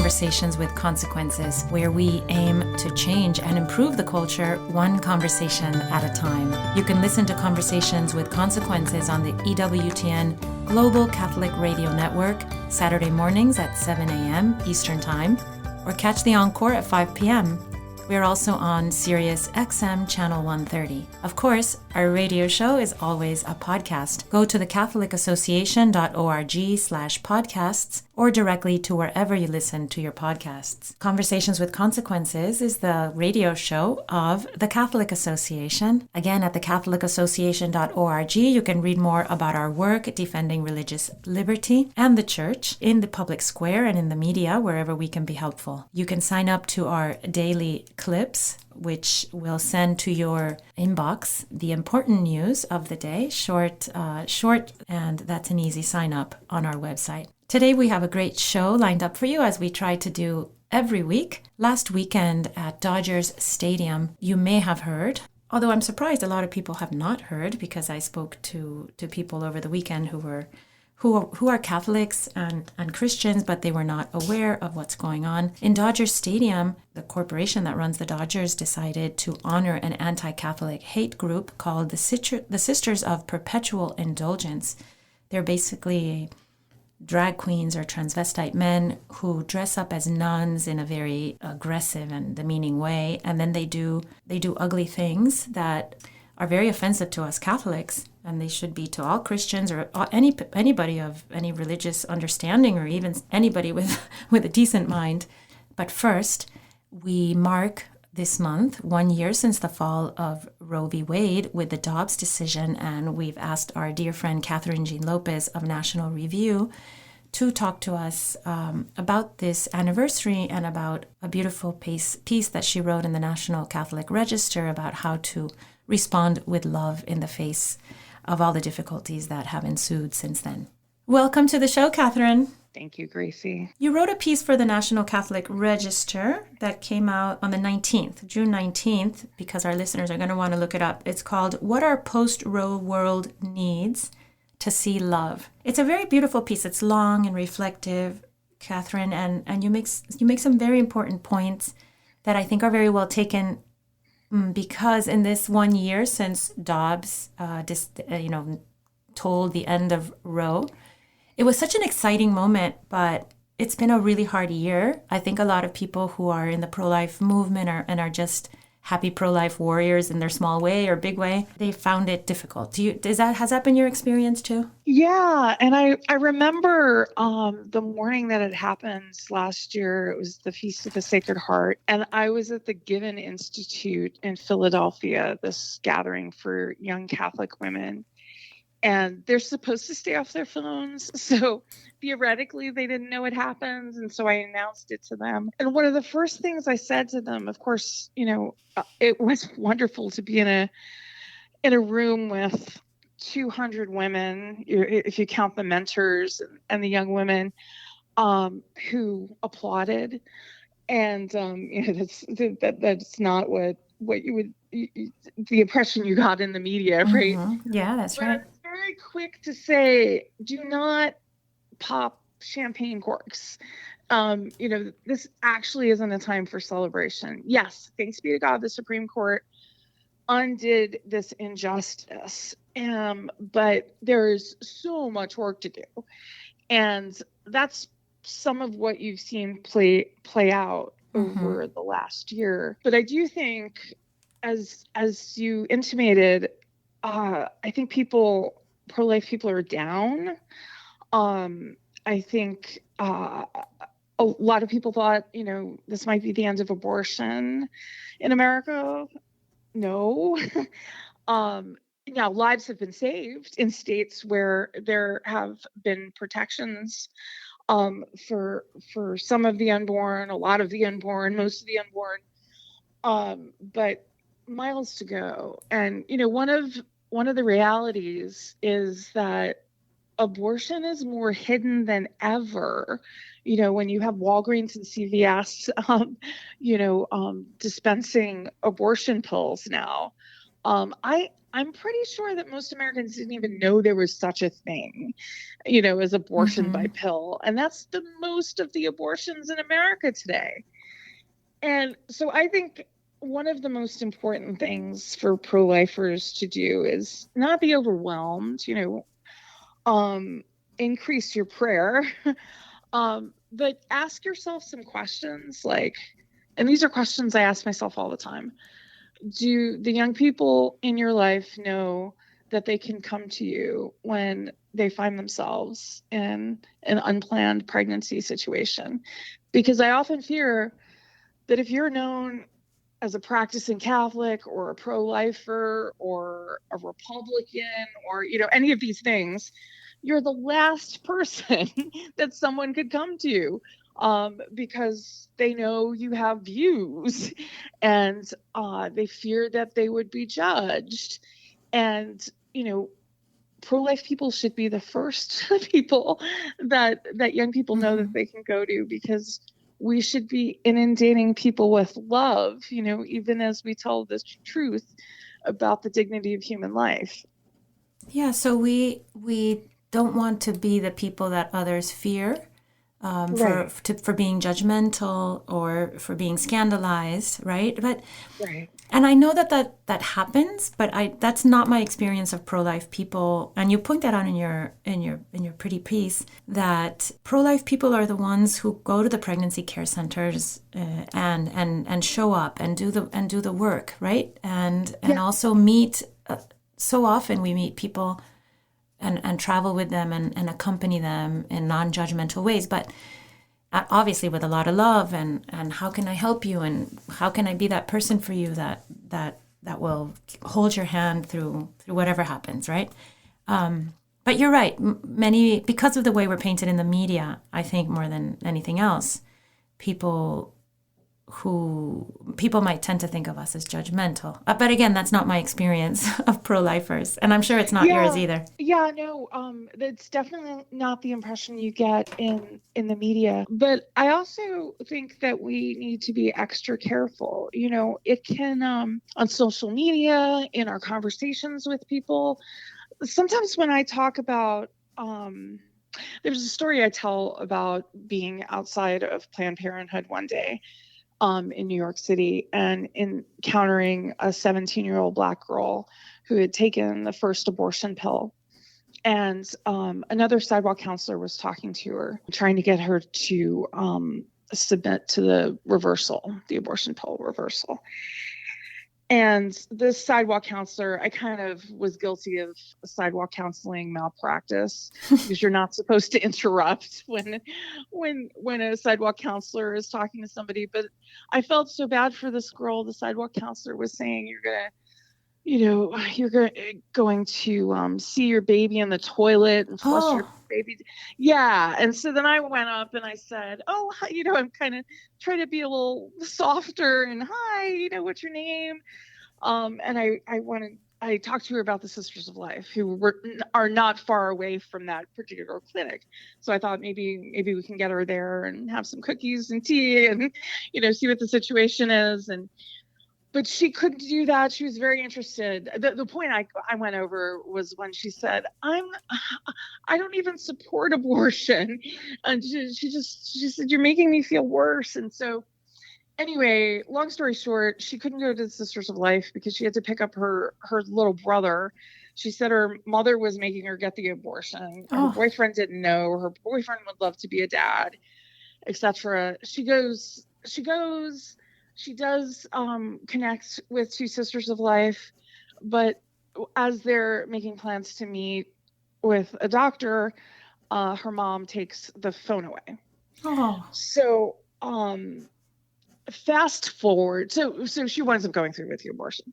Conversations with Consequences, where we aim to change and improve the culture one conversation at a time. You can listen to Conversations with Consequences on the EWTN Global Catholic Radio Network, Saturday mornings at 7 a.m. Eastern Time, or catch the encore at 5 p.m. We are also on Sirius XM Channel 130. Of course, our radio show is always a podcast. Go to thecatholicassociation.org/podcasts or directly to wherever you listen to your podcasts. Conversations with Consequences is the radio show of the Catholic Association. Again, at thecatholicassociation.org, you can read more about our work defending religious liberty and the church in the public square and in the media, wherever we can be helpful. You can sign up to our daily clips, which will send to your inbox the important news of the day, short, and that's an easy sign up on our website. Today we have a great show lined up for you, as we try to do every week. Last weekend at Dodgers Stadium, you may have heard, although I'm surprised a lot of people have not heard, because I spoke to people over the weekend who are Catholics and Christians, but they were not aware of what's going on. In Dodger Stadium, the corporation that runs the Dodgers decided to honor an anti-Catholic hate group called the Sisters of Perpetual Indulgence. They're basically drag queens or transvestite men who dress up as nuns in a very aggressive and demeaning way, and then they do ugly things that are very offensive to us Catholics, and they should be to all Christians or anybody of any religious understanding, or even anybody with a decent mind. But first, we mark this month 1 year since the fall of Roe v. Wade with the Dobbs decision, and we've asked our dear friend Kathryn Lopez of National Review to talk to us about this anniversary and about a beautiful piece that she wrote in the National Catholic Register about how to respond with love in the face of all the difficulties that have ensued since then. Welcome to the show, Kathryn. Thank you, Gracie. You wrote a piece for the National Catholic Register that came out on the 19th, June 19th, because our listeners are going to want to look it up. It's called What Our Post-Roe World Needs to See Love. It's a very beautiful piece. It's long and reflective, Kathryn, and you make some very important points that I think are very well taken, because in this 1 year since Dobbs told the end of Roe, it was such an exciting moment, but it's been a really hard year. I think a lot of people who are in the pro-life movement are just happy pro-life warriors in their small way or big way. They found it difficult. Has that been your experience too? Yeah, and I remember the morning that it happened last year. It was the Feast of the Sacred Heart, and I was at the Given Institute in Philadelphia, this gathering for young Catholic women. And they're supposed to stay off their phones. So theoretically, they didn't know it happened. And so I announced it to them. And one of the first things I said to them, of course, it was wonderful to be in a room with 200 women, if you count the mentors and the young women who applauded. And that's not what you would, the impression you got in the media, right? Mm-hmm. Yeah, that's right. I'm very quick to say, do not pop champagne corks. This actually isn't a time for celebration. Yes, thanks be to God, the Supreme Court undid this injustice. But there's so much work to do. And that's some of what you've seen play out over the last year. But I do think, as you intimated, I think pro-life people are down. I think a lot of people thought, this might be the end of abortion in America. No. Now, lives have been saved in states where there have been protections for some of the unborn, a lot of the unborn, most of the unborn, but miles to go. And one of the realities is that abortion is more hidden than ever. When you have Walgreens and CVS, dispensing abortion pills now, I I'm pretty sure that most Americans didn't even know there was such a thing, you know, as abortion by pill. And that's the most of the abortions in America today. And so I think one of the most important things for pro-lifers to do is not be overwhelmed, increase your prayer, but ask yourself some questions like, and these are questions I ask myself all the time. Do the young people in your life know that they can come to you when they find themselves in an unplanned pregnancy situation? Because I often fear that if you're known as a practicing Catholic or a pro-lifer or a Republican or, any of these things, you're the last person that someone could come to, because they know you have views and they fear that they would be judged. And, pro-life people should be the first people that young people know that they can go to, because we should be inundating people with love, even as we tell the truth about the dignity of human life. Yeah, so we don't want to be the people that others fear, Right. for being judgmental or for being scandalized, right? But Right. and I know that happens, but that's not my experience of pro-life people. And you point that out in your pretty piece, that pro-life people are the ones who go to the pregnancy care centers and show up and do the work, right? And also meet. So often we meet people and travel with them and accompany them in non-judgmental ways, but obviously with a lot of love and how can I help you and how can I be that person for you that will hold your hand through whatever happens, right? But you're right. Many, because of the way we're painted in the media, I think more than anything else, people might tend to think of us as judgmental. But again, that's not my experience of pro-lifers. And I'm sure it's not yours either. Yeah, no, that's definitely not the impression you get in the media. But I also think that we need to be extra careful. It can, on social media, in our conversations with people, sometimes when I talk about, there's a story I tell about being outside of Planned Parenthood one day, in New York City, and encountering a 17-year-old Black girl who had taken the first abortion pill. And another sidewalk counselor was talking to her, trying to get her to submit to the abortion pill reversal. And this sidewalk counselor, I kind of was guilty of sidewalk counseling malpractice, because you're not supposed to interrupt when a sidewalk counselor is talking to somebody. But I felt so bad for this girl. The sidewalk counselor was saying, you're going to see your baby in the toilet and flush your baby. Yeah. And so then I went up and I said, I'm kind of trying to be a little softer, and hi, what's your name? And I talked to her about the Sisters of Life, who are not far away from that particular clinic. So I thought maybe we can get her there and have some cookies and tea and, see what the situation is. But she couldn't do that. She was very interested. The point I went over was when she said, I don't even support abortion. And she said, you're making me feel worse. And so anyway, long story short, she couldn't go to the Sisters of Life because she had to pick up her little brother. She said her mother was making her get the abortion. Her boyfriend didn't know. Her boyfriend would love to be a dad, etc. She does connect with two Sisters of Life, but as they're making plans to meet with a doctor, her mom takes the phone away. So fast forward, so she winds up going through with the abortion.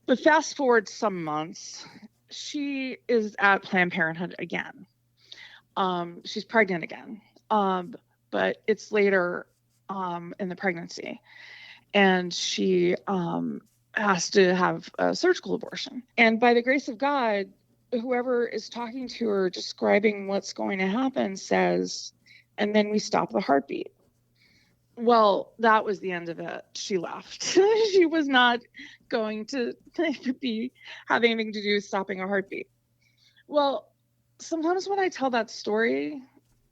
But fast forward some months, she is at Planned Parenthood again. She's pregnant again, but it's later in the pregnancy. And she has to have a surgical abortion. And by the grace of God, whoever is talking to her, describing what's going to happen, says, and then we stop the heartbeat. Well, that was the end of it. She left. She was not going to be having anything to do with stopping a heartbeat. Well, sometimes when I tell that story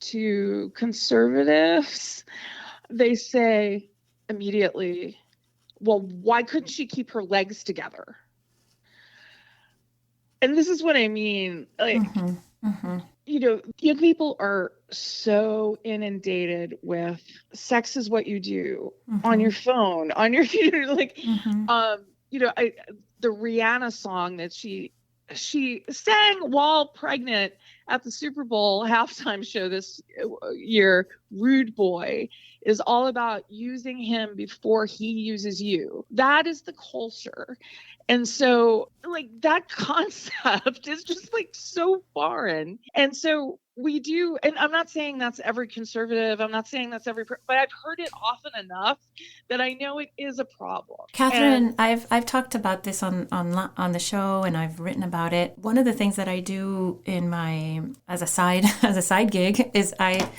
to conservatives, they say immediately, well, why couldn't she keep her legs together? And this is what I mean. Like, young people are so inundated with sex is what you do on your phone, on your computer. Like, the Rihanna song that she sang while pregnant at the Super Bowl halftime show this year, Rude Boy, is all about using him before he uses you. That is the culture. And so, like, that concept is just like so foreign. And so we do, and I'm not saying that's every conservative, I'm not saying that's every, but I've heard it often enough that I know it is a problem. Kathryn, I've talked about this on the show, and I've written about it. One of the things that I do in my as a side gig is I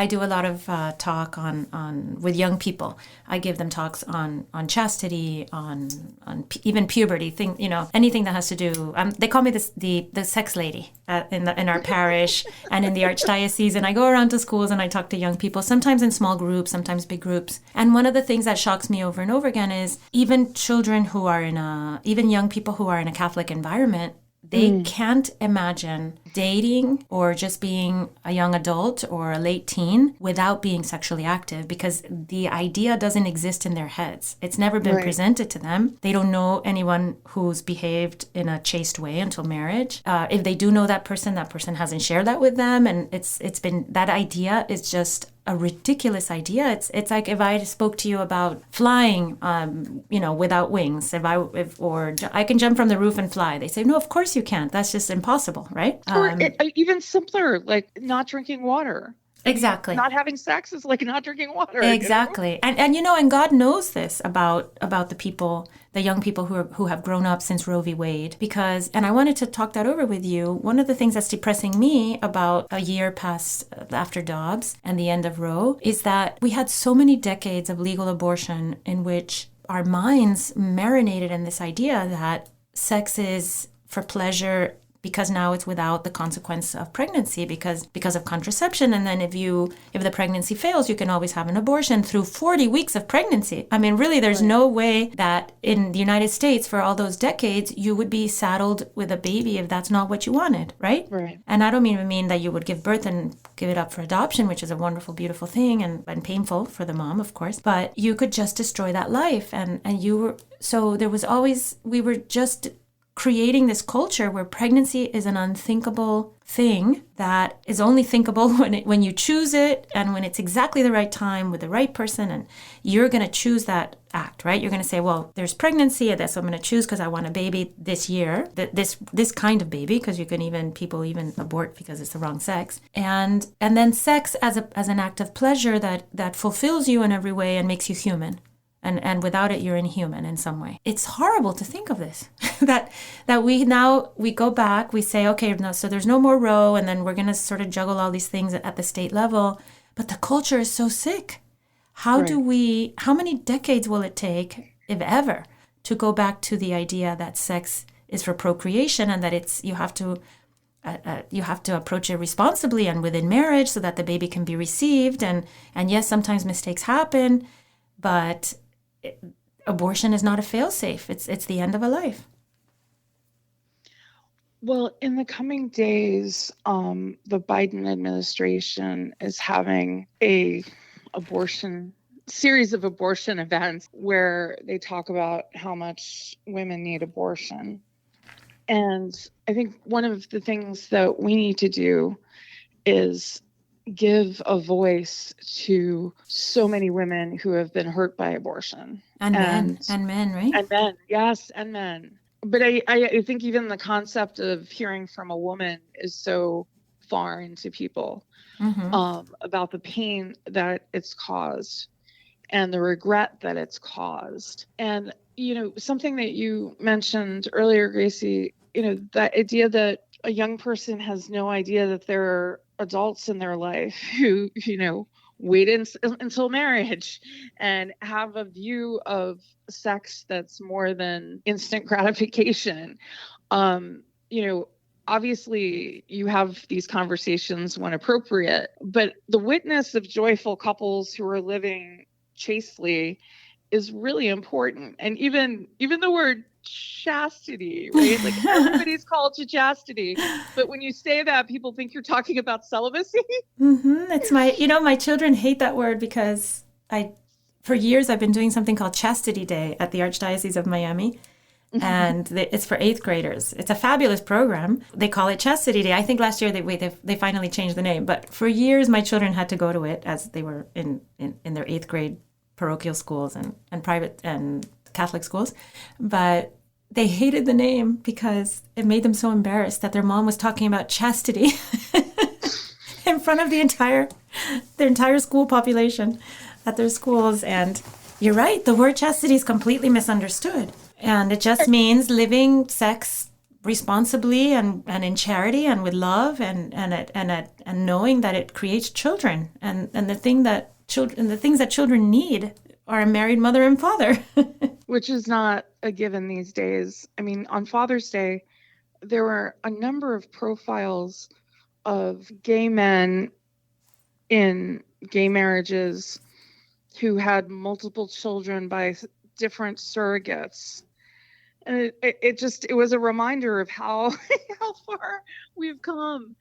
do a lot of talk on with young people. I give them talks on chastity, on even puberty, anything that has to do. They call me the sex lady in our parish and in the archdiocese, and I go around to schools and I talk to young people, sometimes in small groups, sometimes big groups. And one of the things that shocks me over and over again is even young people who are in a Catholic environment, they can't imagine dating or just being a young adult or a late teen without being sexually active, because the idea doesn't exist in their heads. It's never been presented to them. They don't know anyone who's behaved in a chaste way until marriage. If they do know that person hasn't shared that with them. And it's been, that idea is just a ridiculous idea. It's like if I spoke to you about flying, without wings, or I can jump from the roof and fly. They say, no, of course you can't. That's just impossible, right? Or even simpler, like not drinking water. Exactly. Not having sex is like not drinking water. Exactly. And God knows this about the people, the young people who have grown up since Roe v. Wade, and I wanted to talk that over with you. One of the things that's depressing me about a year past after Dobbs and the end of Roe is that we had so many decades of legal abortion in which our minds marinated in this idea that sex is for pleasure, because now it's without the consequence of pregnancy because of contraception. And then if the pregnancy fails, you can always have an abortion through 40 weeks of pregnancy. I mean, really, there's no way that in the United States for all those decades, you would be saddled with a baby if that's not what you wanted, right? Right. And I don't even mean that you would give birth and give it up for adoption, which is a wonderful, beautiful thing and painful for the mom, of course. But you could just destroy that life. And we were just creating this culture where pregnancy is an unthinkable thing that is only thinkable when you choose it and when it's exactly the right time with the right person, and you're going to choose that act, right? You're going to say, well, there's pregnancy, that's what I'm going to choose because I want a baby this year, this kind of baby, because people even abort because it's the wrong sex, and then sex as an act of pleasure that fulfills you in every way and makes you human. And without it, you're inhuman in some way. It's horrible to think of this, that we go back, we say, okay, no, so there's no more Roe, and then we're going to sort of juggle all these things at the state level. But the culture is so sick. How many decades will it take, if ever, to go back to the idea that sex is for procreation and that you have to approach it responsibly and within marriage so that the baby can be received. And yes, sometimes mistakes happen, but abortion is not a fail-safe. It's the end of a life. Well, in the coming days, the Biden administration is having a series of abortion events where they talk about how much women need abortion. And I think one of the things that we need to do is give a voice to so many women who have been hurt by abortion. And men, right? And men, yes, and men. But I think even the concept of hearing from a woman is so foreign to people, about the pain that it's caused and the regret that it's caused. And, something that you mentioned earlier, Gracie, that idea that a young person has no idea that there are adults in their life who, wait until marriage and have a view of sex that's more than instant gratification. Obviously you have these conversations when appropriate, but the witness of joyful couples who are living chastely is really important. And even the word chastity, right? Like everybody's called to chastity, but when you say that, people think you're talking about celibacy. It's my children hate that word because for years I've been doing something called Chastity Day at the Archdiocese of Miami. And it's for 8th graders. It's a fabulous program. They call it Chastity Day. I think last year they finally changed the name. But for years, my children had to go to it as they were in their 8th grade parochial schools and private and Catholic schools. But they hated the name because it made them so embarrassed that their mom was talking about chastity in front of their entire school population at their schools. And you're right, the word chastity is completely misunderstood. And it just means living sex responsibly and in charity and with love and knowing that it creates children and the things that children need are a married mother and father. Which is not a given these days. I mean, on Father's Day, there were a number of profiles of gay men in gay marriages who had multiple children by different surrogates. And it was a reminder of how far we've come.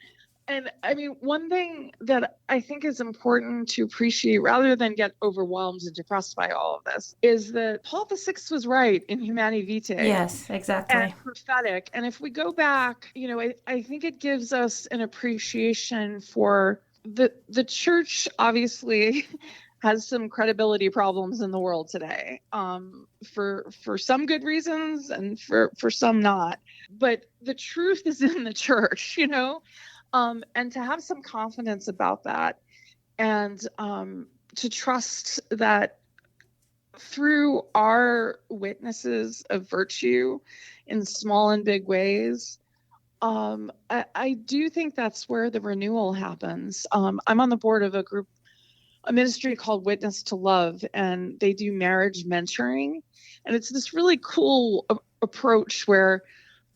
And I mean, one thing that I think is important to appreciate rather than get overwhelmed and depressed by all of this is that Paul VI was right in Humanae Vitae. Yes, exactly. And prophetic. And if we go back, I think it gives us an appreciation for the church obviously has some credibility problems in the world today, for some good reasons and for some not. But the truth is in the church, and to have some confidence about that and to trust that through our witnesses of virtue in small and big ways, I do think that's where the renewal happens. I'm on the board of a ministry called Witness to Love, and they do marriage mentoring. And it's this really cool approach where,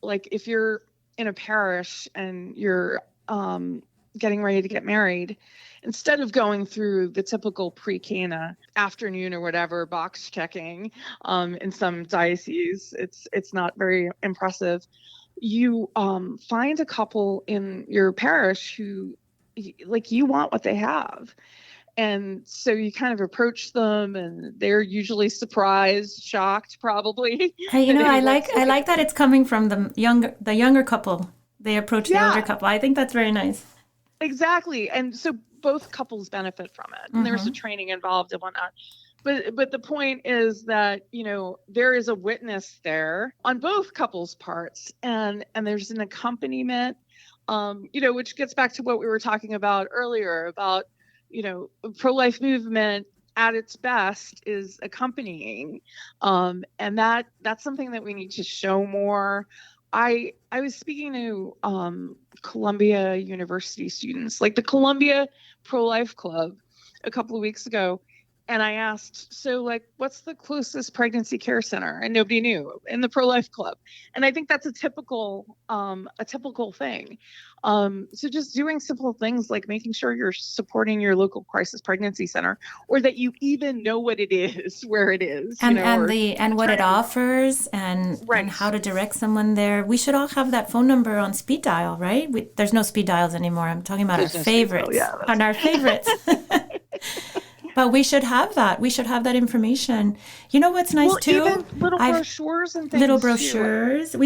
like, if you're in a parish and you're getting ready to get married, instead of going through the typical pre-Cana afternoon or whatever box checking in some dioceses, it's not very impressive. You find a couple in your parish who, like, you want what they have. And so you kind of approach them, and they're usually surprised, shocked, probably. I like that it's coming from the younger couple. They approach the older couple. I think that's very nice. Exactly, and so both couples benefit from it. And there's a training involved and whatnot. But the point is that there is a witness there on both couples' parts, and there's an accompaniment, which gets back to what we were talking about earlier about. Pro-life movement at its best is accompanying. And that's something that we need to show more. I was speaking to Columbia University students, like the Columbia Pro-Life Club a couple of weeks ago. And I asked, so, like, what's the closest pregnancy care center? And nobody knew in the Pro-Life Club. And I think that's a typical thing. So just doing simple things like making sure you're supporting your local crisis pregnancy center, or that you even know what it is, where it is, and what it offers, and how to direct someone there. We should all have that phone number on speed dial, right? There's no speed dials anymore. I'm talking about our favorites. On our favorites. But we should have that. We should have that information. You know what's nice too? Even little brochures and things. Little brochures.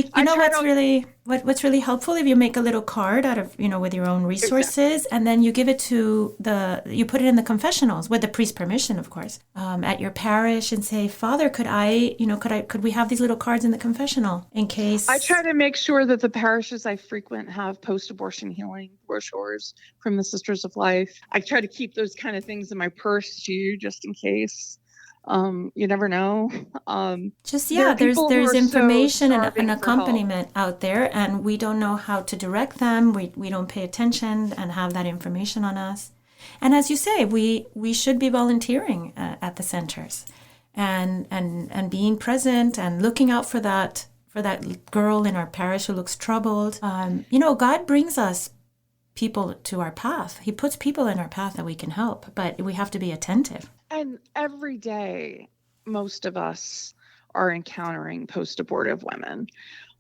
What's really helpful if you make a little card out of with your own resources, and then you give it to you put it in the confessionals with the priest's permission, of course, at your parish, and say, Father, could we have these little cards in the confessional in case? I try to make sure that the parishes I frequent have post-abortion healing brochures from the Sisters of Life. I try to keep those kind of things in my purse too, just in case. You never know. There's information and an accompaniment out there, and we don't know how to direct them. We don't pay attention and have that information on us. And as you say, we should be volunteering at the centers and being present and looking out for that girl in our parish who looks troubled. God brings us people to our path. He puts people in our path that we can help, but we have to be attentive. And every day, most of us are encountering post-abortive women.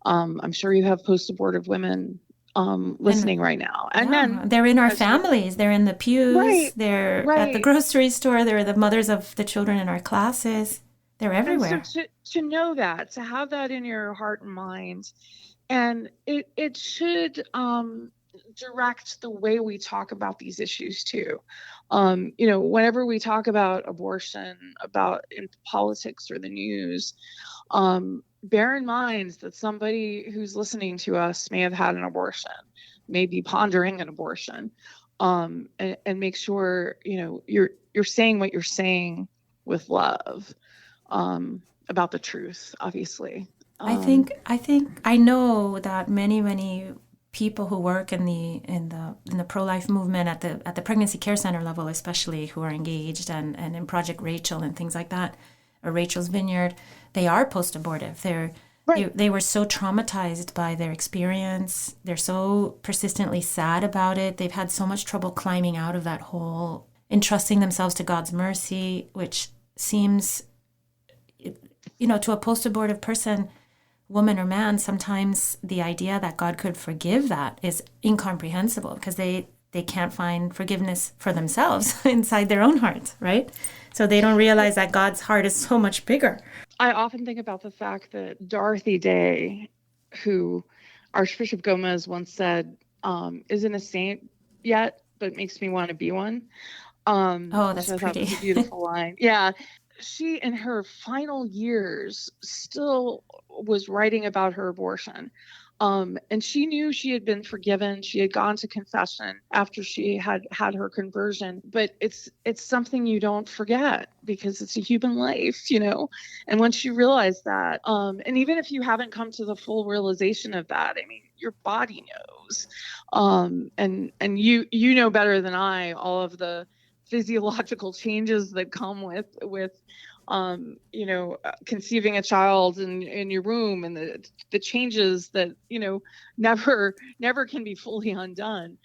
I'm sure you have post-abortive women listening right now. And men. They're in our families. They're in the pews. Right, They're right. at the grocery store. They're the mothers of the children in our classes. They're everywhere. And so to know that, to have that in your heart and mind, and it should direct the way we talk about these issues too. Whenever we talk about abortion, about in politics or the news, bear in mind that somebody who's listening to us may have had an abortion, may be pondering an abortion, and make sure you're saying what you're saying with love, about the truth, obviously. I think I know that many people who work in the pro-life movement at the pregnancy care center level, especially, who are engaged and in Project Rachel and things like that, or Rachel's Vineyard, they are post-abortive. They were so traumatized by their experience. They're so persistently sad about it. They've had so much trouble climbing out of that hole, entrusting themselves to God's mercy, which seems, to a post-abortive person, woman or man, sometimes the idea that God could forgive that is incomprehensible, because they can't find forgiveness for themselves inside their own hearts, right? So they don't realize that God's heart is so much bigger. I often think about the fact that Dorothy Day, who Archbishop Gomez once said, isn't a saint yet, but makes me want to be one. That's pretty. Was a beautiful line. Yeah. She, in her final years, still was writing about her abortion. And she knew she had been forgiven. She had gone to confession after she had her conversion. But it's something you don't forget, because it's a human life, And once you realize that, and even if you haven't come to the full realization of that, I mean, your body knows. And you know better than I all of the physiological changes that come with conceiving a child in your womb, and the changes that never can be fully undone.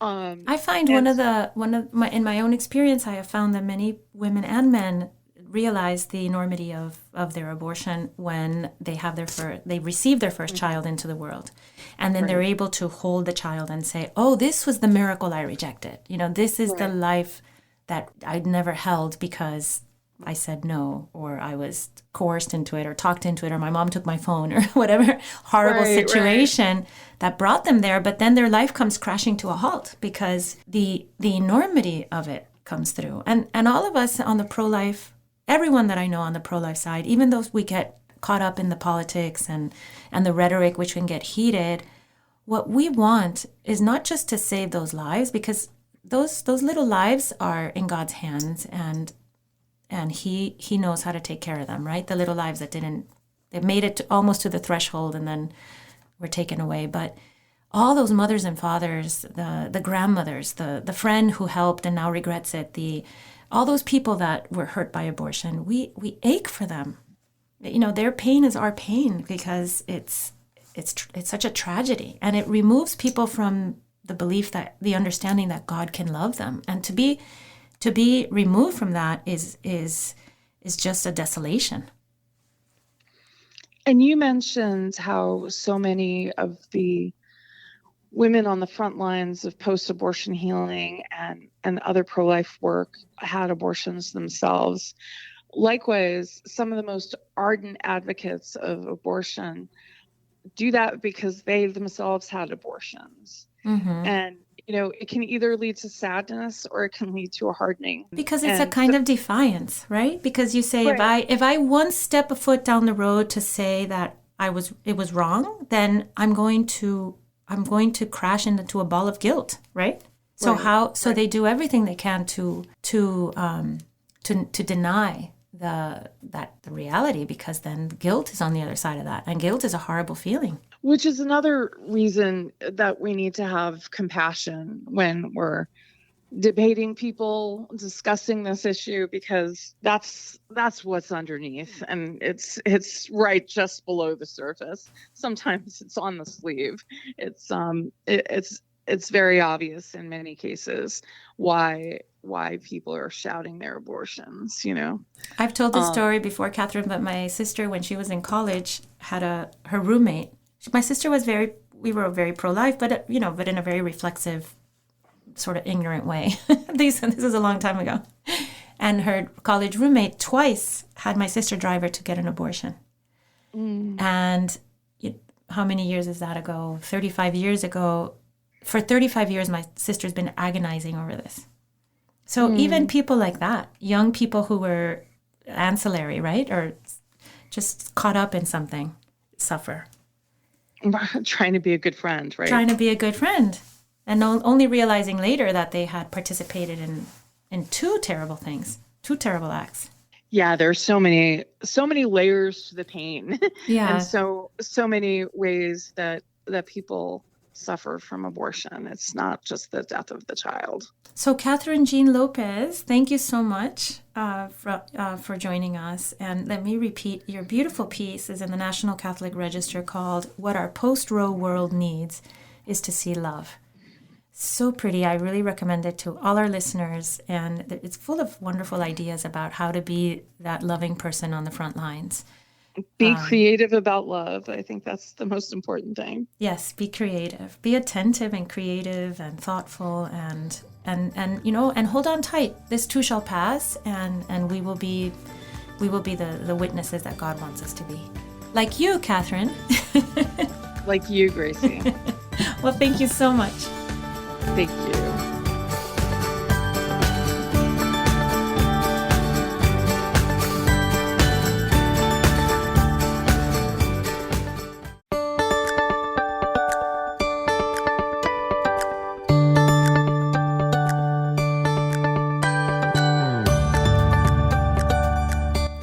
I find in my own experience, I have found that many women and men realize the enormity of their abortion when they receive their first child into the world, and then they're able to hold the child and say, "Oh, this was the miracle I rejected. This is the life that I'd never held because I said no, or I was coerced into it, or talked into it, or my mom took my phone, or whatever horrible situation that brought them there." But then their life comes crashing to a halt because the enormity of it comes through. And all of us on the pro-life, everyone that I know on the pro-life side, even though we get caught up in the politics and the rhetoric, which can get heated, what we want is not just to save those lives, because those little lives are in God's hands, and he knows how to take care of them, right? The little lives that they made it almost to the threshold and then were taken away. But all those mothers and fathers, the grandmothers, the friend who helped and now regrets it, all those people that were hurt by abortion, we ache for them. Their pain is our pain, because it's such a tragedy, and it removes people from the understanding that God can love them. And to be removed from that is just a desolation. And you mentioned how so many of the women on the front lines of post-abortion healing and other pro-life work had abortions themselves. Likewise, some of the most ardent advocates of abortion do that because they themselves had abortions. Mm-hmm. And it can either lead to sadness or it can lead to a hardening. Because it's a kind of defiance, right? Because you say, if I once step a foot down the road to say that it was wrong, then I'm going to crash into a ball of guilt, right? So they do everything they can to deny the reality, because then guilt is on the other side of that, and guilt is a horrible feeling. Which is another reason that we need to have compassion when we're debating people, discussing this issue, because that's what's underneath, and it's right just below the surface. Sometimes it's on the sleeve. It's very obvious in many cases why people are shouting their abortions. I've told this story before, Kathryn, but my sister, when she was in college, had her roommate. My sister was we were very pro-life, but but in a very reflexive, sort of ignorant way. This is a long time ago. And her college roommate twice had my sister drive her to get an abortion. And how many years is that ago? 35 years ago. For 35 years, my sister's been agonizing over this. So even people like that, young people who were ancillary, right? Or just caught up in something, suffer. Trying to be a good friend, right? Trying to be a good friend. And only realizing later that they had participated in two terrible things, two terrible acts. Yeah, there's so many layers to the pain. Yeah. And so many ways that people suffer from abortion. It's not just the death of the child. So Kathryn Jean Lopez, thank you so much for joining us. And let me repeat, your beautiful piece is in the National Catholic Register called "What Our Post-Roe World Needs is to See Love." So pretty. I really recommend it to all our listeners. And it's full of wonderful ideas about how to be that loving person on the front lines. Be creative about love. I think that's the most important thing. Yes, be creative. Be attentive and creative and thoughtful and hold on tight. This too shall pass, and we will be the witnesses that God wants us to be. Like you, Kathryn. Like you, Gracie. Well, thank you so much. Thank you.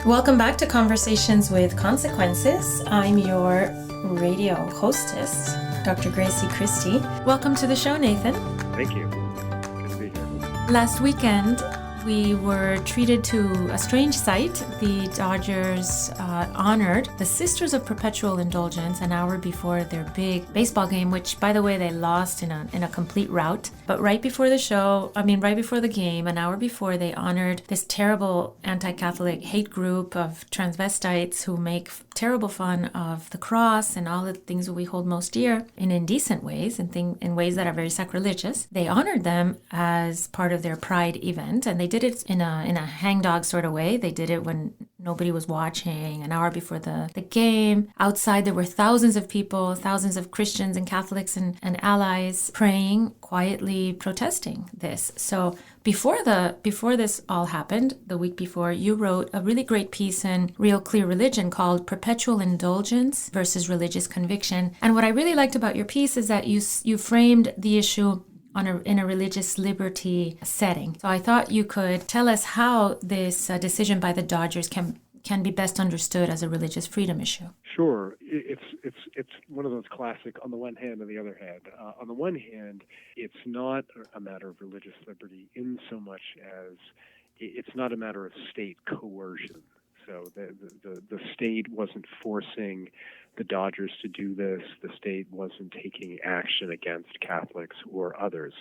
Welcome back to Conversations with Consequences. I'm your radio hostess, Dr. Gracie Christie. Welcome to the show, Nathan. Thank you. Good to be here. Last weekend, we were treated to a strange sight. The Dodgers honored the Sisters of Perpetual Indulgence an hour before their big baseball game, which, by the way, they lost in a complete rout. But right before the game, an hour before, they honored this terrible anti-Catholic hate group of transvestites who make terrible fun of the cross and all the things that we hold most dear in indecent ways and in ways that are very sacrilegious. They honored them as part of their Pride event, and they did it in a hangdog sort of way. They did it when nobody was watching, an hour before the game. Outside, there were thousands of people, thousands of Christians and Catholics and allies praying, quietly protesting this. So before this all happened, the week before, you wrote a really great piece in Real Clear Religion called Perpetual Indulgence versus Religious Conviction. And what I really liked about your piece is that you framed the issue in a religious liberty setting. So I thought you could tell us how this decision by the Dodgers can be best understood as a religious freedom issue. Sure. It's one of those classic on the one hand and the other hand. On the one hand, it's not a matter of religious liberty in so much as it's not a matter of state coercion. So the state wasn't forcing the Dodgers to do this. The state wasn't taking action against Catholics or others.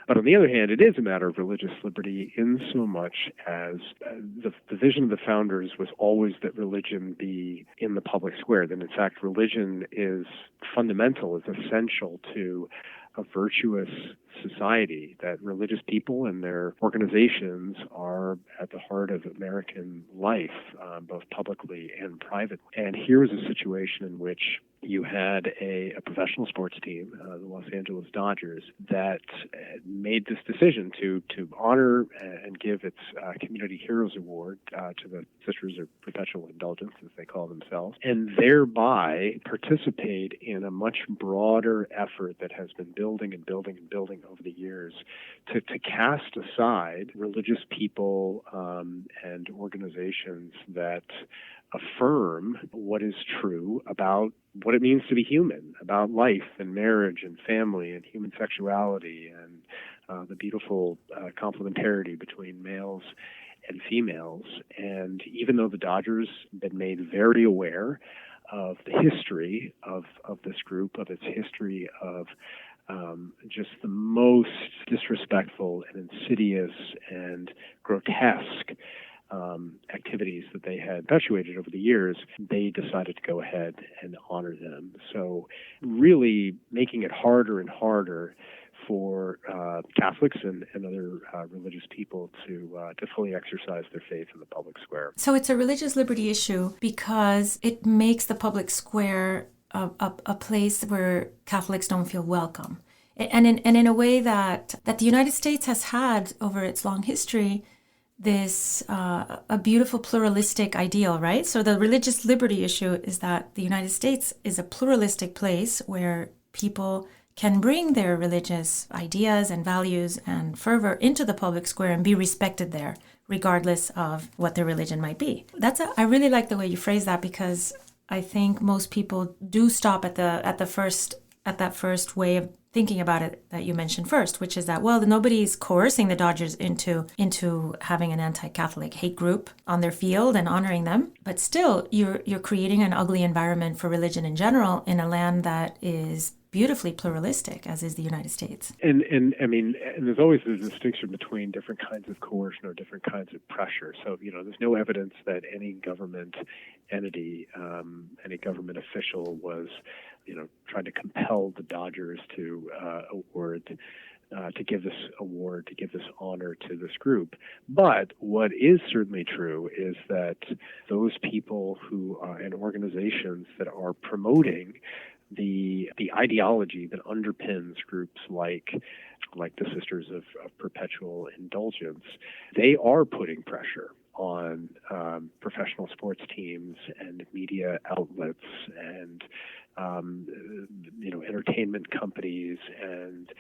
But on the other hand, it is a matter of religious liberty in so much as the vision of the founders was always that religion be in the public square, that in fact religion is fundamental, is essential to a virtuous society, that religious people and their organizations are at the heart of American life, both publicly and privately. And here was a situation in which you had a professional sports team, the Los Angeles Dodgers, that made this decision to honor and give its Community Heroes Award to the Sisters of Perpetual Indulgence, as they call themselves, and thereby participate in a much broader effort that has been building and building and building over the years to cast aside religious people and organizations that affirm what is true about what it means to be human, about life and marriage and family and human sexuality and the beautiful complementarity between males and females. And even though the Dodgers have been made very aware of the history of this group, of its history of just the most disrespectful and insidious and grotesque activities that they had perpetuated over the years, they decided to go ahead and honor them. So really making it harder and harder for Catholics and other religious people to fully exercise their faith in the public square. So it's a religious liberty issue because it makes the public square a place where Catholics don't feel welcome. And in a way that the United States has had over its long history, this a beautiful pluralistic ideal, right? So the religious liberty issue is that the United States is a pluralistic place where people can bring their religious ideas and values and fervor into the public square and be respected there, regardless of what their religion might be. I really like the way you phrase that, because I think most people do stop at that first way of thinking about it that you mentioned first, which is that, well, nobody's coercing the Dodgers into having an anti-Catholic hate group on their field and honoring them. But still, you're creating an ugly environment for religion in general in a land that is beautifully pluralistic, as is the United States. And I mean, and there's always a distinction between different kinds of coercion or different kinds of pressure. So, there's no evidence that any government entity, any government official was, trying to compel the Dodgers to give this award, to give this honor to this group. But what is certainly true is that those people who and organizations that are promoting the ideology that underpins groups like the Sisters of Perpetual Indulgence, they are putting pressure on professional sports teams and media outlets and entertainment companies and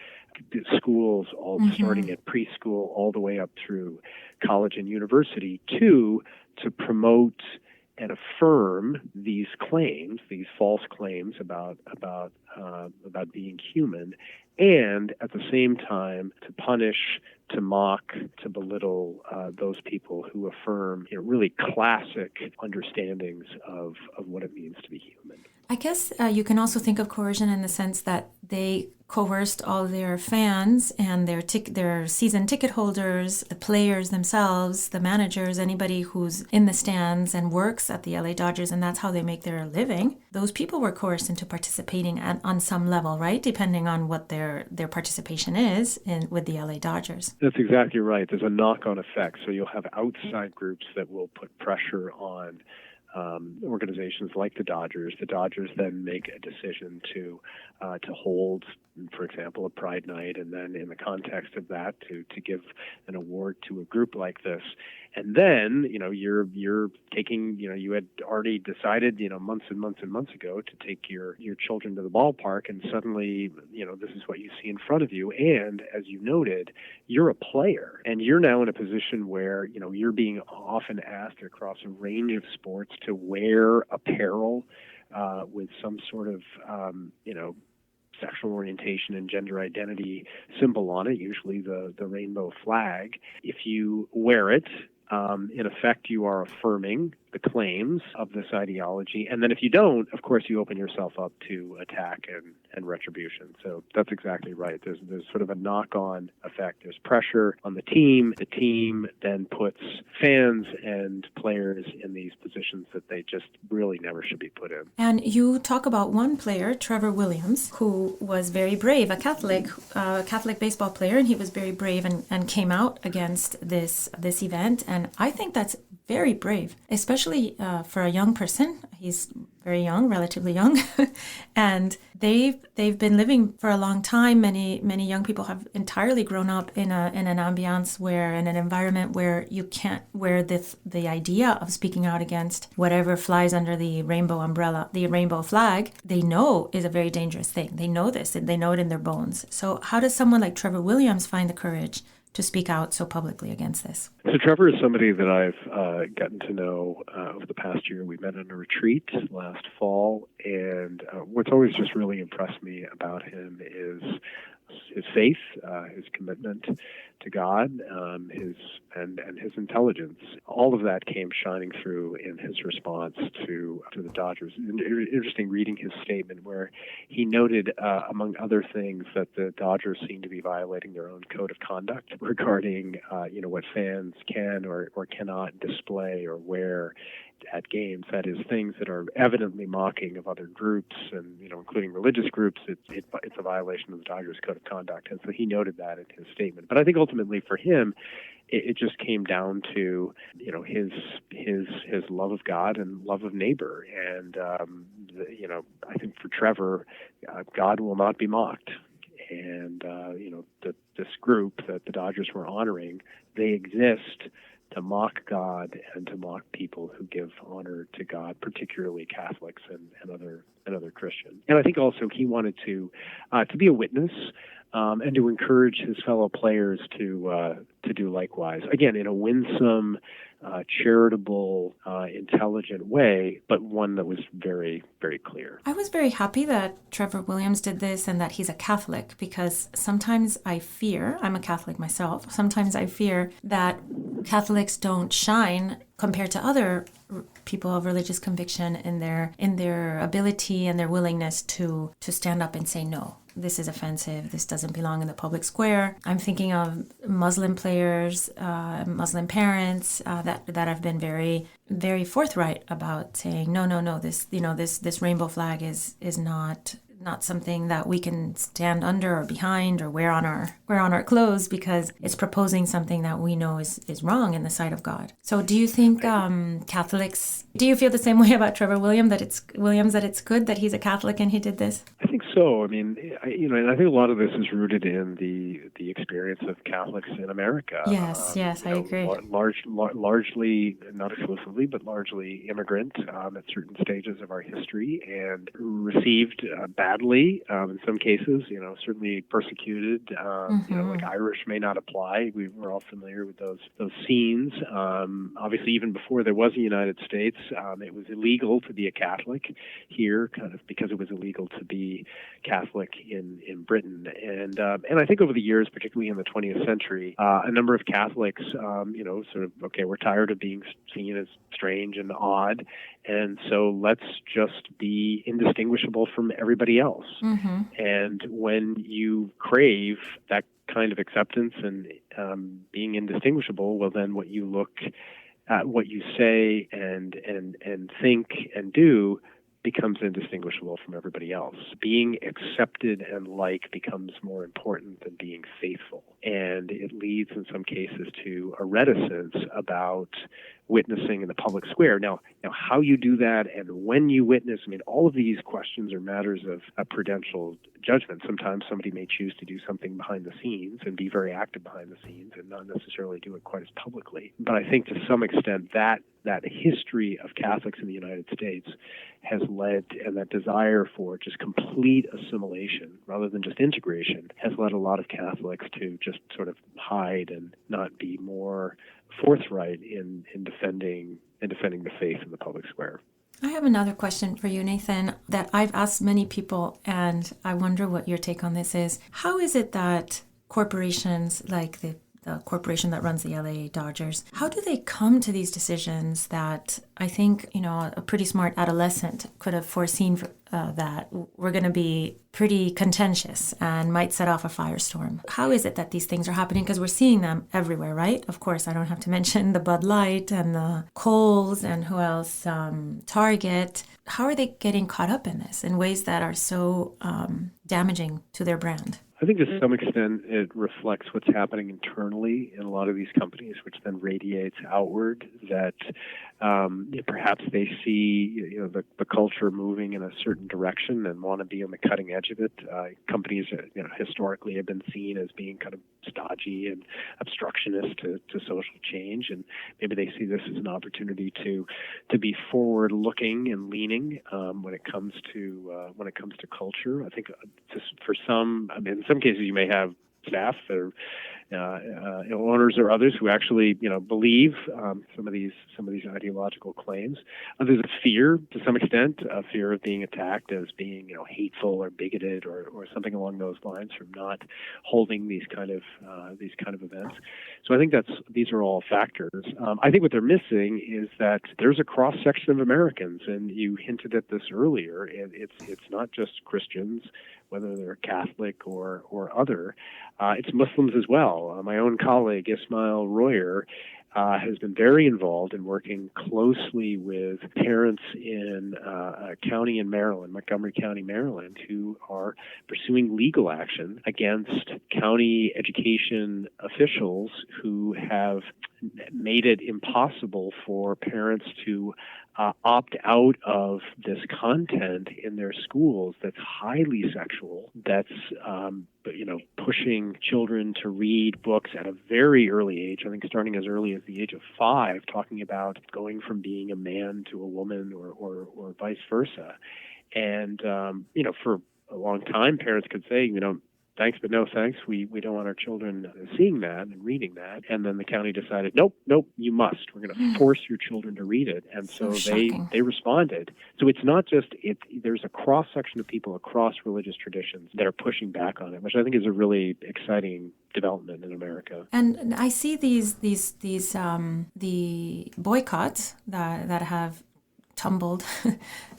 schools, all starting at preschool all the way up through college and university, to promote and affirm these claims, these false claims about being human, and at the same time to punish, to mock, to belittle those people who affirm really classic understandings of what it means to be human. I guess you can also think of coercion in the sense that they coerced all their fans and their season ticket holders, the players themselves, the managers, anybody who's in the stands and works at the LA Dodgers, and that's how they make their living. Those people were coerced into participating on some level, right? Depending on what their participation is with the LA Dodgers. That's exactly right. There's a knock-on effect. So you'll have outside groups that will put pressure on organizations like the Dodgers. The Dodgers then make a decision to hold, for example, a Pride Night, and then in the context of that, to give an award to a group like this. And then, you're taking, you had already decided, months and months and months ago to take your children to the ballpark, and suddenly, this is what you see in front of you. And as you noted, you're a player, and you're now in a position where, you're being often asked across a range of sports to wear apparel with some sort of, sexual orientation and gender identity symbol on it, usually the rainbow flag. If you wear it, in effect, you are affirming the claims of this ideology. And then if you don't, of course, you open yourself up to attack and retribution. So that's exactly right. There's sort of a knock-on effect. There's pressure on the team. The team then puts fans and players in these positions that they just really never should be put in. And you talk about one player, Trevor Williams, who was very brave, a Catholic baseball player, and he was very brave and came out against this event. And I think that's very brave, especially for a young person. He's very young, relatively young, and they've been living for a long time. Many young people have entirely grown up in an ambiance in an environment where you can't, where the idea of speaking out against whatever flies under the rainbow umbrella, the rainbow flag, they know is a very dangerous thing. They know this, and they know it in their bones. So how does someone like Trevor Williams find the courage to speak out so publicly against this? So Trevor is somebody that I've gotten to know over the past year. We met on a retreat last fall, and what's always just really impressed me about him is his faith, his commitment to God, his intelligence. All of that came shining through in his response to the Dodgers. Interesting reading his statement where he noted, among other things, that the Dodgers seem to be violating their own code of conduct regarding what fans can or cannot display or wear at games. That is, things that are evidently mocking of other groups, and including religious groups. It's a violation of the Dodgers code of conduct, and so he noted that in his statement. But I think ultimately for him, it just came down to his love of God and love of neighbor, and I think for Trevor, God will not be mocked. And this group that the Dodgers were honoring, they exist to mock God and to mock people who give honor to God, particularly Catholics and other Christians. And I think also he wanted to be a witness and to encourage his fellow players to do likewise. Again, in a winsome, charitable, intelligent way, but one that was very, very clear. I was very happy that Trevor Williams did this and that he's a Catholic, because sometimes I fear, I'm a Catholic myself, sometimes I fear that Catholics don't shine compared to other people of religious conviction in their ability and their willingness to stand up and say, no, this is offensive, this doesn't belong in the public square. I'm thinking of Muslim players, Muslim parents that have been very, very forthright about saying, no, this rainbow flag is not something that we can stand under or behind or wear on our clothes, because it's proposing something that we know is wrong in the sight of God. So do you think Catholics, do you feel the same way about Trevor Williams, that it's good that he's a Catholic and he did this? I think so. I mean, and I think a lot of this is rooted in the experience of Catholics in America. Yes, I agree. Largely, not exclusively, but largely immigrant at certain stages of our history, and received badly in some cases. Certainly persecuted. Like Irish may not apply. We're all familiar with those scenes. Obviously, even before there was a United States, it was illegal to be a Catholic here, kind of because it was illegal to be Catholic in Britain. And I think over the years, particularly in the 20th century, a number of Catholics, we're tired of being seen as strange and odd, and so let's just be indistinguishable from everybody else. Mm-hmm. And when you crave that kind of acceptance and being indistinguishable, well, then what you look at, what you say and think and do becomes indistinguishable from everybody else. Being accepted and becomes more important than being faithful. And it leads in some cases to a reticence about witnessing in the public square. Now how you do that and when you witness, all of these questions are matters of prudential judgment. Sometimes somebody may choose to do something behind the scenes and be very active behind the scenes and not necessarily do it quite as publicly. But I think to some extent that history of Catholics in the United States has led, and that desire for just complete assimilation rather than just integration has led a lot of Catholics to just sort of hide and not be more forthright in defending the faith in the public square. I have another question for you, Nathan, that I've asked many people, and I wonder what your take on this is. How is it that corporations like the corporation that runs the LA Dodgers, how do they come to these decisions that I think, a pretty smart adolescent could have foreseen that were going to be pretty contentious and might set off a firestorm? How is it that these things are happening? Because we're seeing them everywhere, right? Of course, I don't have to mention the Bud Light and the Kohl's and who else, Target. How are they getting caught up in this in ways that are so damaging to their brand? I think to some extent it reflects what's happening internally in a lot of these companies, which then radiates outward, that perhaps they see the culture moving in a certain direction and want to be on the cutting edge of it. Companies historically have been seen as being kind of stodgy and obstructionist to social change, and maybe they see this as an opportunity to be forward looking and leaning when it comes to culture. I think for some, in some cases you may have staff that are owners or others who actually, believe some of these ideological claims. Others have fear, to some extent, a fear of being attacked as being, hateful or bigoted or something along those lines from not holding these kind of events. So I think these are all factors. I think what they're missing is that there's a cross section of Americans, and you hinted at this earlier. It's not just Christians, whether they're Catholic or other. It's Muslims as well. My own colleague, Ismail Royer, has been very involved in working closely with parents in a county in Maryland, Montgomery County, Maryland, who are pursuing legal action against county education officials who have made it impossible for parents to opt out of this content in their schools that's highly sexual, that's pushing children to read books at a very early age, I think starting as early as the age of 5, talking about going from being a man to a woman or vice versa. And, for a long time, parents could say, thanks, but no thanks. We don't want our children seeing that and reading that. And then the county decided, nope, you must. We're going to force your children to read it. And so they responded. So it's not just there's a cross section of people across religious traditions that are pushing back on it, which I think is a really exciting development in America. And I see the boycotts that have tumbled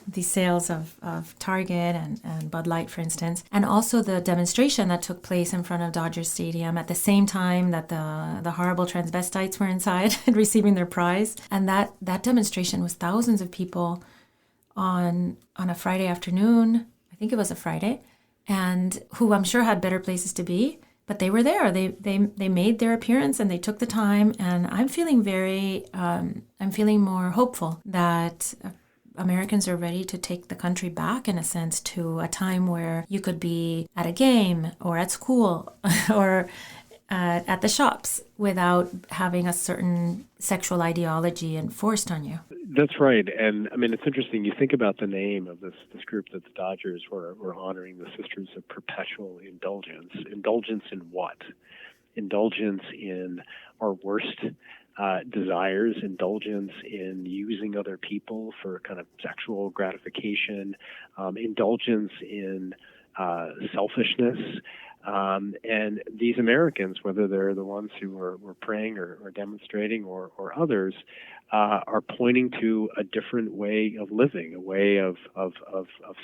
the sales of Target and Bud Light, for instance, and also the demonstration that took place in front of Dodger Stadium at the same time that the horrible transvestites were inside receiving their prize. And that demonstration was thousands of people on a Friday afternoon. I think it was a Friday, and who I'm sure had better places to be. But they were there. They made their appearance and they took the time. And I'm feeling I'm feeling more hopeful that Americans are ready to take the country back, in a sense, to a time where you could be at a game or at school or at the shops without having a certain sexual ideology enforced on you. That's right. And I mean, it's interesting. You think about the name of this group that the Dodgers were honoring, the Sisters of Perpetual Indulgence. Indulgence in what? Indulgence in our worst desires, indulgence in using other people for kind of sexual gratification, indulgence in selfishness. And these Americans, whether they're the ones who were praying or demonstrating or others, are pointing to a different way of living, a way of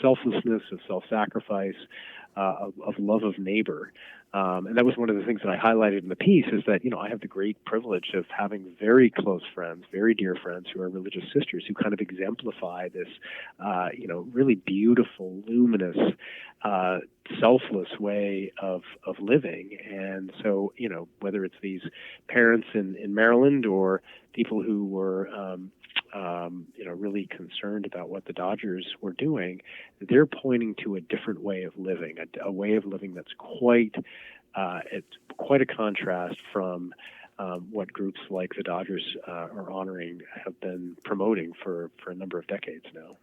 selflessness, of self-sacrifice, of love of neighbor. And that was one of the things that I highlighted in the piece, is that, I have the great privilege of having very close friends, very dear friends who are religious sisters who kind of exemplify this, really beautiful, luminous, selfless way of living. And so, whether it's these parents in Maryland or people who were, really concerned about what the Dodgers were doing, they're pointing to a different way of living, a way of living that's quite a contrast from what groups like the Dodgers are honoring have been promoting for a number of decades now.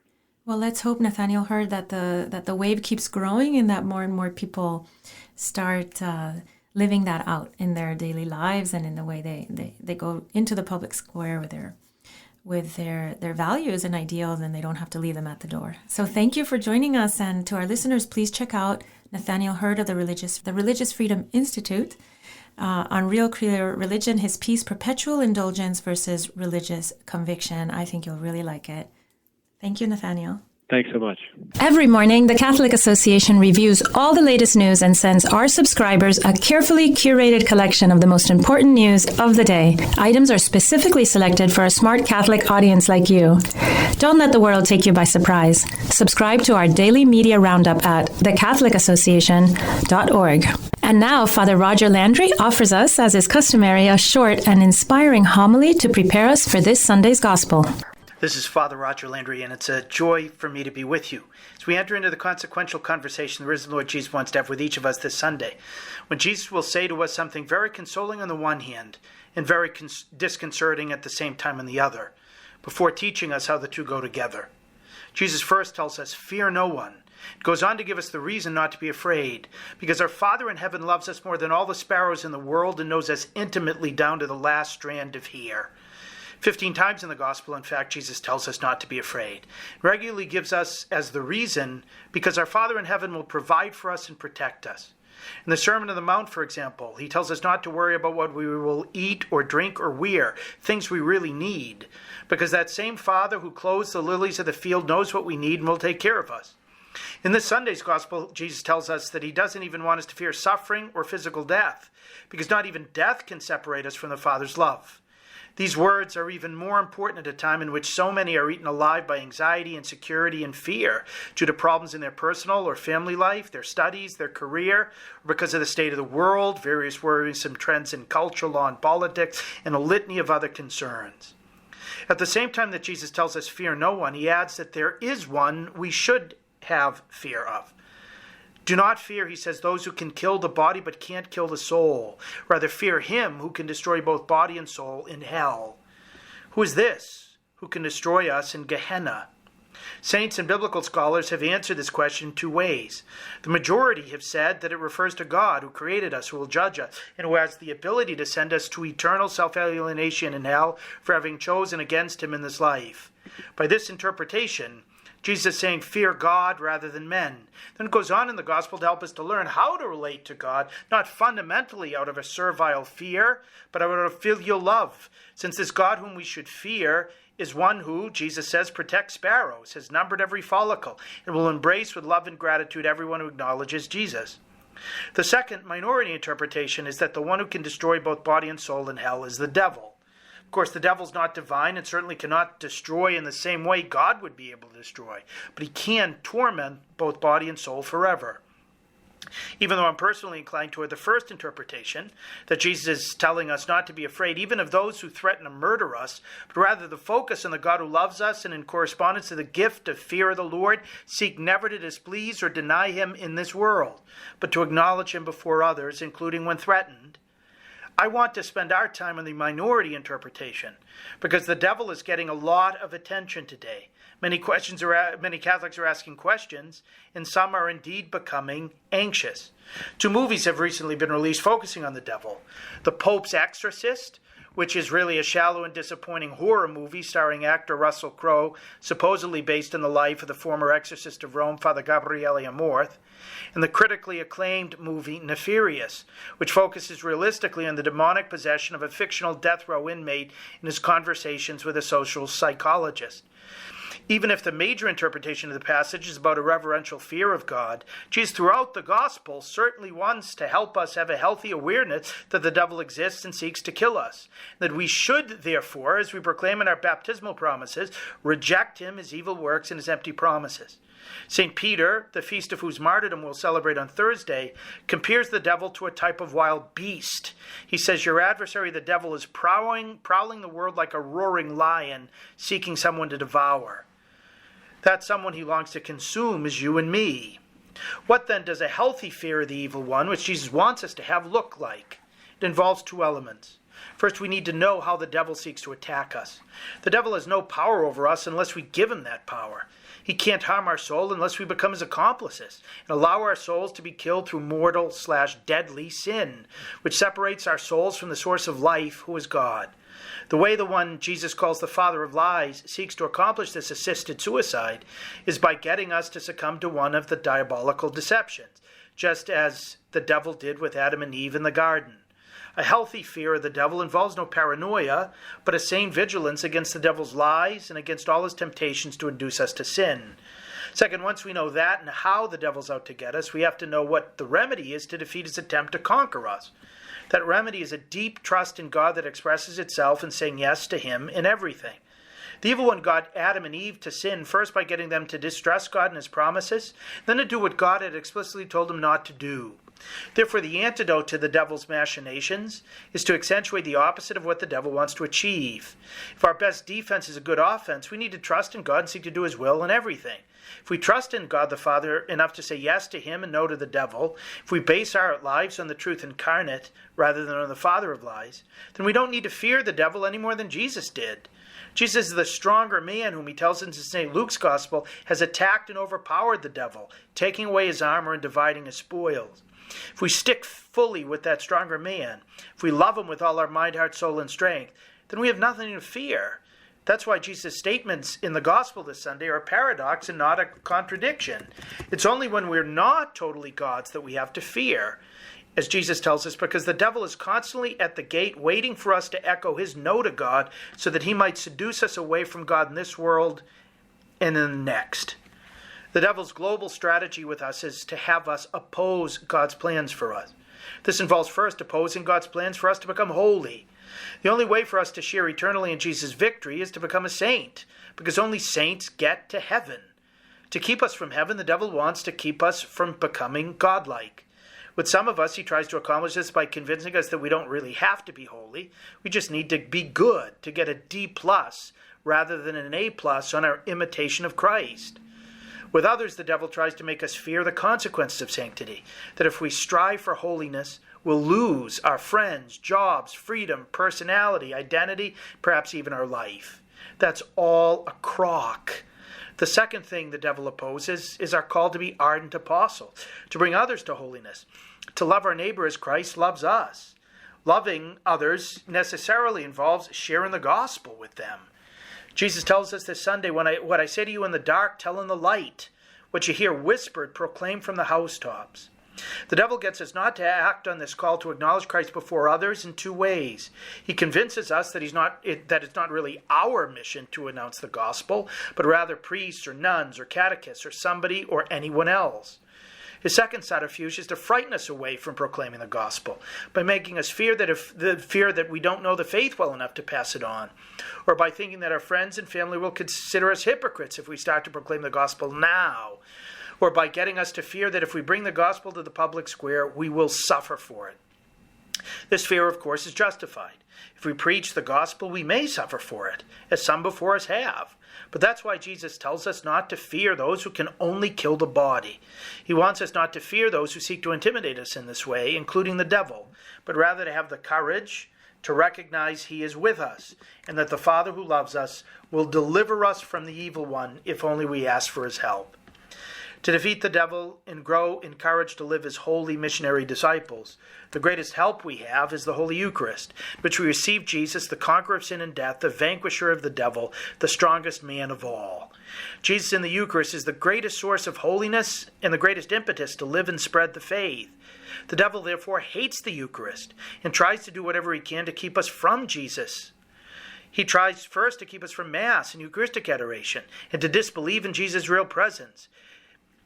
Well, let's hope, Nathaniel Hurd, that the wave keeps growing and that more and more people start living that out in their daily lives and in the way they go into the public square with their values and ideals, and they don't have to leave them at the door. So thank you for joining us, and to our listeners, please check out Nathaniel Hurd of the Religious Freedom Institute on Real Clear Religion, his piece Perpetual Indulgence versus Religious Conviction. I think you'll really like it. Thank you, Nathaniel. Thanks so much. Every morning, the Catholic Association reviews all the latest news and sends our subscribers a carefully curated collection of the most important news of the day. Items are specifically selected for a smart Catholic audience like you. Don't let the world take you by surprise. Subscribe to our daily media roundup at thecatholicAssociation.org. And now, Father Roger Landry offers us, as is customary, a short and inspiring homily to prepare us for this Sunday's Gospel. This is Father Roger Landry, and it's a joy for me to be with you as we enter into the consequential conversation the risen Lord Jesus wants to have with each of us this Sunday, when Jesus will say to us something very consoling on the one hand and very disconcerting at the same time on the other, before teaching us how the two go together. Jesus first tells us, "Fear no one," It goes on to give us the reason not to be afraid, because our Father in heaven loves us more than all the sparrows in the world and knows us intimately down to the last strand of hair. 15 times in the gospel, in fact, Jesus tells us not to be afraid. Regularly gives us as the reason because our Father in heaven will provide for us and protect us. In the Sermon on the Mount, for example, he tells us not to worry about what we will eat or drink or wear, things we really need, because that same Father who clothes the lilies of the field knows what we need and will take care of us. In this Sunday's gospel, Jesus tells us that he doesn't even want us to fear suffering or physical death, because not even death can separate us from the Father's love. These words are even more important at a time in which so many are eaten alive by anxiety, insecurity, and fear due to problems in their personal or family life, their studies, their career, or because of the state of the world, various worrisome trends in culture, law, and politics, and a litany of other concerns. At the same time that Jesus tells us fear no one, he adds that there is one we should have fear of. Do not fear, he says, those who can kill the body but can't kill the soul. Rather fear him who can destroy both body and soul in hell. Who is this who can destroy us in Gehenna? Saints and biblical scholars have answered this question 2 ways. The majority have said that it refers to God who created us, who will judge us, and who has the ability to send us to eternal self-alienation in hell for having chosen against him in this life. By this interpretation, Jesus is saying, fear God rather than men. Then it goes on in the gospel to help us to learn how to relate to God, not fundamentally out of a servile fear, but out of filial love. Since this God whom we should fear is one who, Jesus says, protects sparrows, has numbered every follicle, and will embrace with love and gratitude everyone who acknowledges Jesus. The second minority interpretation is that the one who can destroy both body and soul in hell is the devil. Of course, the devil's not divine and certainly cannot destroy in the same way God would be able to destroy, but he can torment both body and soul forever. Even though I'm personally inclined toward the first interpretation, that Jesus is telling us not to be afraid even of those who threaten to murder us, but rather to focus on the God who loves us and in correspondence to the gift of fear of the Lord, seek never to displease or deny him in this world, but to acknowledge him before others, including when threatened. I want to spend our time on the minority interpretation because the devil is getting a lot of attention today. Many Catholics are asking questions, and some are indeed becoming anxious. 2 movies have recently been released focusing on the devil. The Pope's Exorcist, which is really a shallow and disappointing horror movie starring actor Russell Crowe, supposedly based on the life of the former exorcist of Rome, Father Gabriele Amorth, and the critically acclaimed movie Nefarious, which focuses realistically on the demonic possession of a fictional death row inmate in his conversations with a social psychologist. Even if the major interpretation of the passage is about a reverential fear of God, Jesus throughout the gospel certainly wants to help us have a healthy awareness that the devil exists and seeks to kill us. That we should, therefore, as we proclaim in our baptismal promises, reject him, his evil works, and his empty promises. St. Peter, the feast of whose martyrdom we'll celebrate on Thursday, compares the devil to a type of wild beast. He says, your adversary, the devil, is prowling the world like a roaring lion, seeking someone to devour. That someone he longs to consume is you and me. What then does a healthy fear of the evil one, which Jesus wants us to have, look like? It involves 2 elements. First, we need to know how the devil seeks to attack us. The devil has no power over us unless we give him that power. He can't harm our soul unless we become his accomplices and allow our souls to be killed through mortal/deadly sin, which separates our souls from the source of life, who is God. The way the one Jesus calls the father of lies seeks to accomplish this assisted suicide is by getting us to succumb to one of the diabolical deceptions, just as the devil did with Adam and Eve in the garden. A healthy fear of the devil involves no paranoia, but a sane vigilance against the devil's lies and against all his temptations to induce us to sin. Second, once we know that and how the devil's out to get us, we have to know what the remedy is to defeat his attempt to conquer us. That remedy is a deep trust in God that expresses itself in saying yes to him in everything. The evil one got Adam and Eve to sin first by getting them to distrust God and his promises, then to do what God had explicitly told them not to do. Therefore, the antidote to the devil's machinations is to accentuate the opposite of what the devil wants to achieve. If our best defense is a good offense, we need to trust in God and seek to do his will in everything. If we trust in God the Father enough to say yes to him and no to the devil, if we base our lives on the truth incarnate rather than on the father of lies, then we don't need to fear the devil any more than Jesus did. Jesus is the stronger man whom he tells us in St. Luke's Gospel has attacked and overpowered the devil, taking away his armor and dividing his spoils. If we stick fully with that stronger man, if we love him with all our mind, heart, soul, and strength, then we have nothing to fear. That's why Jesus' statements in the Gospel this Sunday are a paradox and not a contradiction. It's only when we're not totally God's that we have to fear, as Jesus tells us, because the devil is constantly at the gate waiting for us to echo his no to God so that he might seduce us away from God in this world and in the next. The devil's global strategy with us is to have us oppose God's plans for us. This involves first opposing God's plans for us to become holy. The only way for us to share eternally in Jesus' victory is to become a saint, because only saints get to heaven. To keep us from heaven, the devil wants to keep us from becoming godlike. With some of us, he tries to accomplish this by convincing us that we don't really have to be holy. We just need to be good to get a D+ rather than an A+ on our imitation of Christ. With others, the devil tries to make us fear the consequences of sanctity, that if we strive for holiness, we'll lose our friends, jobs, freedom, personality, identity, perhaps even our life. That's all a crock. The second thing the devil opposes is our call to be ardent apostles, to bring others to holiness, to love our neighbor as Christ loves us. Loving others necessarily involves sharing the gospel with them. Jesus tells us this Sunday, what I say to you in the dark, tell in the light. What you hear whispered, proclaim from the housetops. The devil gets us not to act on this call to acknowledge Christ before others in two ways. He convinces us that it's not really our mission to announce the gospel, but rather priests or nuns or catechists or somebody or anyone else. His second subterfuge is to frighten us away from proclaiming the gospel by making us fear that we don't know the faith well enough to pass it on, or by thinking that our friends and family will consider us hypocrites if we start to proclaim the gospel now, or by getting us to fear that if we bring the gospel to the public square, we will suffer for it. This fear, of course, is justified. If we preach the gospel, we may suffer for it, as some before us have. But that's why Jesus tells us not to fear those who can only kill the body. He wants us not to fear those who seek to intimidate us in this way, including the devil, but rather to have the courage to recognize he is with us, and that the Father who loves us will deliver us from the evil one if only we ask for his help. To defeat the devil and grow in courage to live as holy missionary disciples, the greatest help we have is the Holy Eucharist, in which we receive Jesus, the conqueror of sin and death, the vanquisher of the devil, the strongest man of all. Jesus in the Eucharist is the greatest source of holiness and the greatest impetus to live and spread the faith. The devil, therefore, hates the Eucharist and tries to do whatever he can to keep us from Jesus. He tries first to keep us from Mass and Eucharistic adoration and to disbelieve in Jesus' real presence.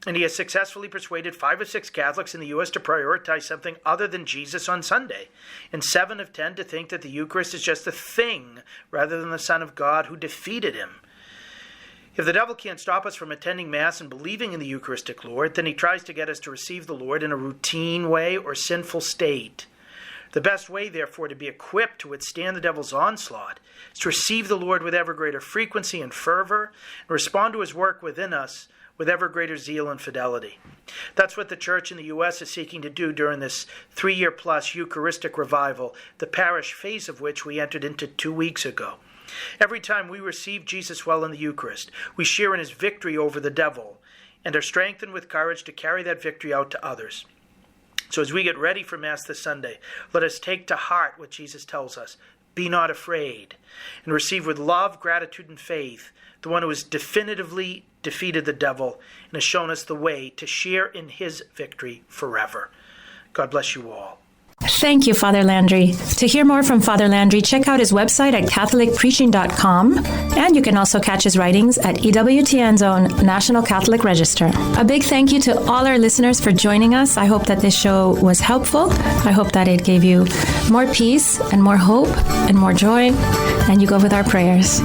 And he has successfully persuaded 5 of 6 Catholics in the U.S. to prioritize something other than Jesus on Sunday, and 7 of 10 to think that the Eucharist is just a thing rather than the Son of God who defeated him. If the devil can't stop us from attending Mass and believing in the Eucharistic Lord, then he tries to get us to receive the Lord in a routine way or sinful state. The best way, therefore, to be equipped to withstand the devil's onslaught is to receive the Lord with ever greater frequency and fervor, and respond to his work within us with ever greater zeal and fidelity. That's what the Church in the U.S. is seeking to do during this 3-year-plus Eucharistic revival, the parish phase of which we entered into 2 weeks ago. Every time we receive Jesus well in the Eucharist, we share in his victory over the devil and are strengthened with courage to carry that victory out to others. So as we get ready for Mass this Sunday, let us take to heart what Jesus tells us. Be not afraid, and receive with love, gratitude, and faith the one who has definitively defeated the devil and has shown us the way to share in his victory forever. God bless you all. Thank you, Father Landry. To hear more from Father Landry, check out his website at catholicpreaching.com, and you can also catch his writings at EWTN's own National Catholic Register. A big thank you to all our listeners for joining us. I hope that this show was helpful. I hope that it gave you more peace and more hope and more joy, and you go with our prayers.